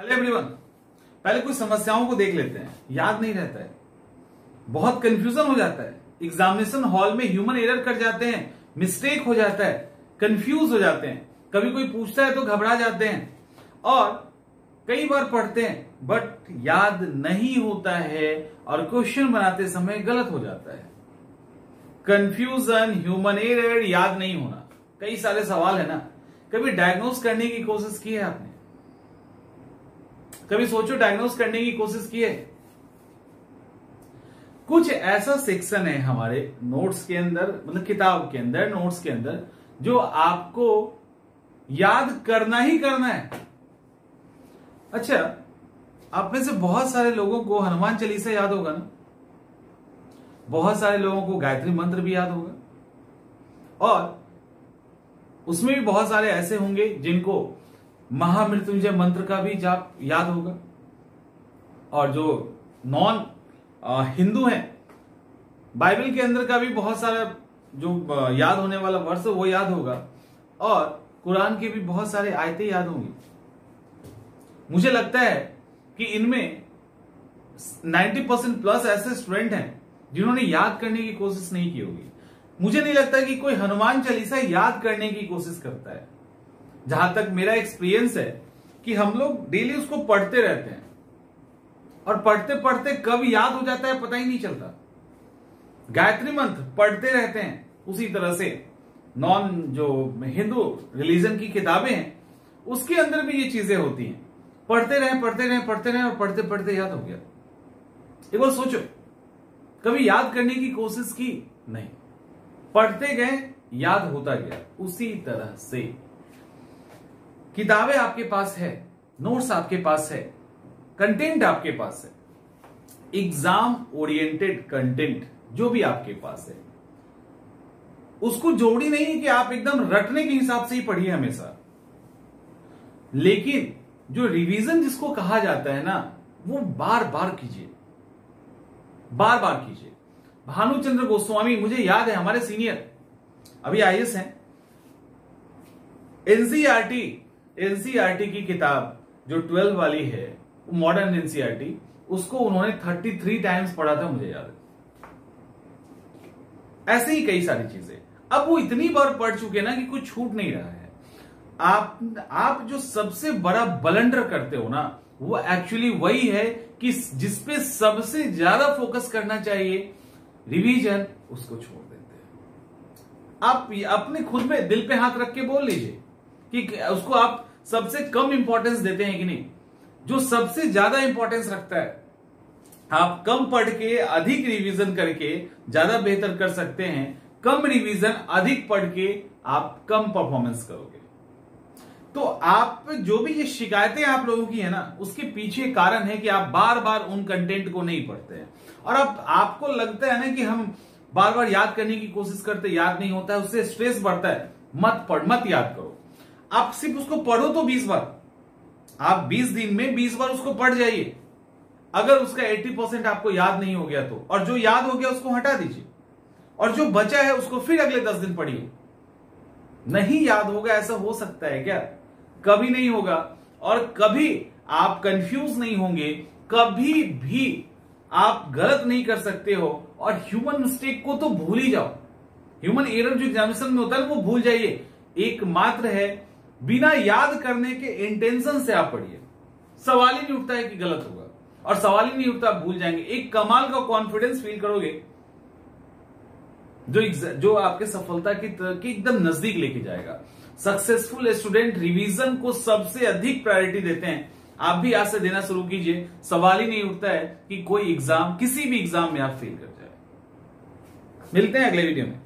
Hello everyone, पहले कुछ समस्याओं को देख लेते हैं। याद नहीं रहता है, बहुत कंफ्यूजन हो जाता है, एग्जामिनेशन हॉल में ह्यूमन एरर कर जाते हैं, मिस्टेक हो जाता है, कंफ्यूज हो जाते हैं, कभी कोई पूछता है तो घबरा जाते हैं और कई बार पढ़ते हैं बट याद नहीं होता है और क्वेश्चन बनाते समय गलत हो जाता है। कंफ्यूजन, ह्यूमन एरर, याद नहीं होना, कई सारे सवाल है ना। कभी डायग्नोस करने की कोशिश की है आपने? कभी सोचो डायग्नोस करने की कोशिश की है? कुछ ऐसा सेक्शन है हमारे नोट्स के अंदर, मतलब किताब के अंदर, नोट्स के अंदर, जो आपको याद करना ही करना है। अच्छा, आप में से बहुत सारे लोगों को हनुमान चालीसा याद होगा ना, बहुत सारे लोगों को गायत्री मंत्र भी याद होगा और उसमें भी बहुत सारे ऐसे होंगे जिनको महामृत्युंजय मंत्र का भी जाप याद होगा और जो नॉन हिंदू हैं बाइबल के अंदर का भी बहुत सारा जो याद होने वाला वर्ष वो याद होगा और कुरान की भी बहुत सारे आयतें याद होंगी। मुझे लगता है कि इनमें 90% प्लस ऐसे स्टूडेंट हैं जिन्होंने याद करने की कोशिश नहीं की होगी। मुझे नहीं लगता कि कोई हनुमान चालीसा याद करने की कोशिश करता है। जहां तक मेरा एक्सपीरियंस है कि हम लोग डेली उसको पढ़ते रहते हैं और पढ़ते पढ़ते कब याद हो जाता है पता ही नहीं चलता। गायत्री मंत्र पढ़ते रहते हैं, उसी तरह से नॉन जो हिंदू रिलीजन की किताबें हैं उसके अंदर भी ये चीजें होती हैं। पढ़ते रहे और पढ़ते पढ़ते याद हो गया। एक बार सोचो, कभी याद करने की कोशिश की? नहीं, पढ़ते गए, याद होता गया। उसी तरह से किताबें आपके पास है, नोट्स आपके पास है, कंटेंट आपके पास है, एग्जाम ओरिएंटेड कंटेंट जो भी आपके पास है, उसको जोड़ी नहीं है कि आप एकदम रटने के हिसाब से ही पढ़िए हमेशा। लेकिन जो रिवीजन जिसको कहा जाता है ना, वो बार बार कीजिए, बार बार कीजिए। भानुचंद्र गोस्वामी, मुझे याद है हमारे सीनियर अभी आईएएस हैं, एनसीईआरटी की किताब जो 12 वाली है, मॉडर्न एनसीईआरटी, उसको उन्होंने 33 टाइम्स पढ़ा था, मुझे याद है। ऐसे ही कई सारी चीजें अब वो इतनी बार पढ़ चुके ना कि कुछ छूट नहीं रहा है। आप जो सबसे बड़ा ब्लंडर करते हो ना, वो एक्चुअली वही है कि जिसपे सबसे ज्यादा फोकस करना चाहिए, रिवीजन, उसको छोड़ देते हैं। आप अपने खुद में दिल पे हाथ रख के बोल लीजिए कि उसको आप सबसे कम इंपॉर्टेंस देते हैं कि नहीं। जो सबसे ज्यादा इंपॉर्टेंस रखता है, आप कम पढ़ के अधिक रिवीजन करके ज्यादा बेहतर कर सकते हैं। कम रिवीजन अधिक पढ़ के आप कम परफॉर्मेंस करोगे। तो आप जो भी ये शिकायतें आप लोगों की है ना, उसके पीछे कारण है कि आप बार बार उन कंटेंट को नहीं पढ़ते हैं और अब आपको लगता है ना कि हम बार बार याद करने की कोशिश करते, याद नहीं होता है, उससे स्ट्रेस बढ़ता है। मत याद करो। आप सिर्फ उसको पढ़ो तो 20 बार, आप 20 दिन में 20 बार उसको पढ़ जाइए। अगर उसका 80% आपको याद नहीं हो गया तो, और जो याद हो गया उसको हटा दीजिए और जो बचा है उसको फिर अगले 10 दिन पढ़िए। नहीं याद होगा ऐसा हो सकता है क्या? कभी नहीं होगा। और कभी आप कंफ्यूज नहीं होंगे, कभी भी आप गलत नहीं कर सकते हो। और ह्यूमन मिस्टेक को तो भूल ही जाओ, ह्यूमन एरर जो एग्जामिनेशन में होता है वो भूल जाइए। एकमात्र है बिना याद करने के इंटेंशन से आप पढ़िए। सवाल ही नहीं उठता है कि गलत होगा और सवाल ही नहीं उठता, आप भूल जाएंगे। एक कमाल का कॉन्फिडेंस फील करोगे जो आपके सफलता की एकदम नजदीक लेके जाएगा। सक्सेसफुल स्टूडेंट रिवीजन को सबसे अधिक प्रायोरिटी देते हैं। आप भी आज से देना शुरू कीजिए। सवाल ही नहीं उठता है कि कोई एग्जाम, किसी भी एग्जाम में आप फेल कर जाए। मिलते हैं अगले वीडियो में।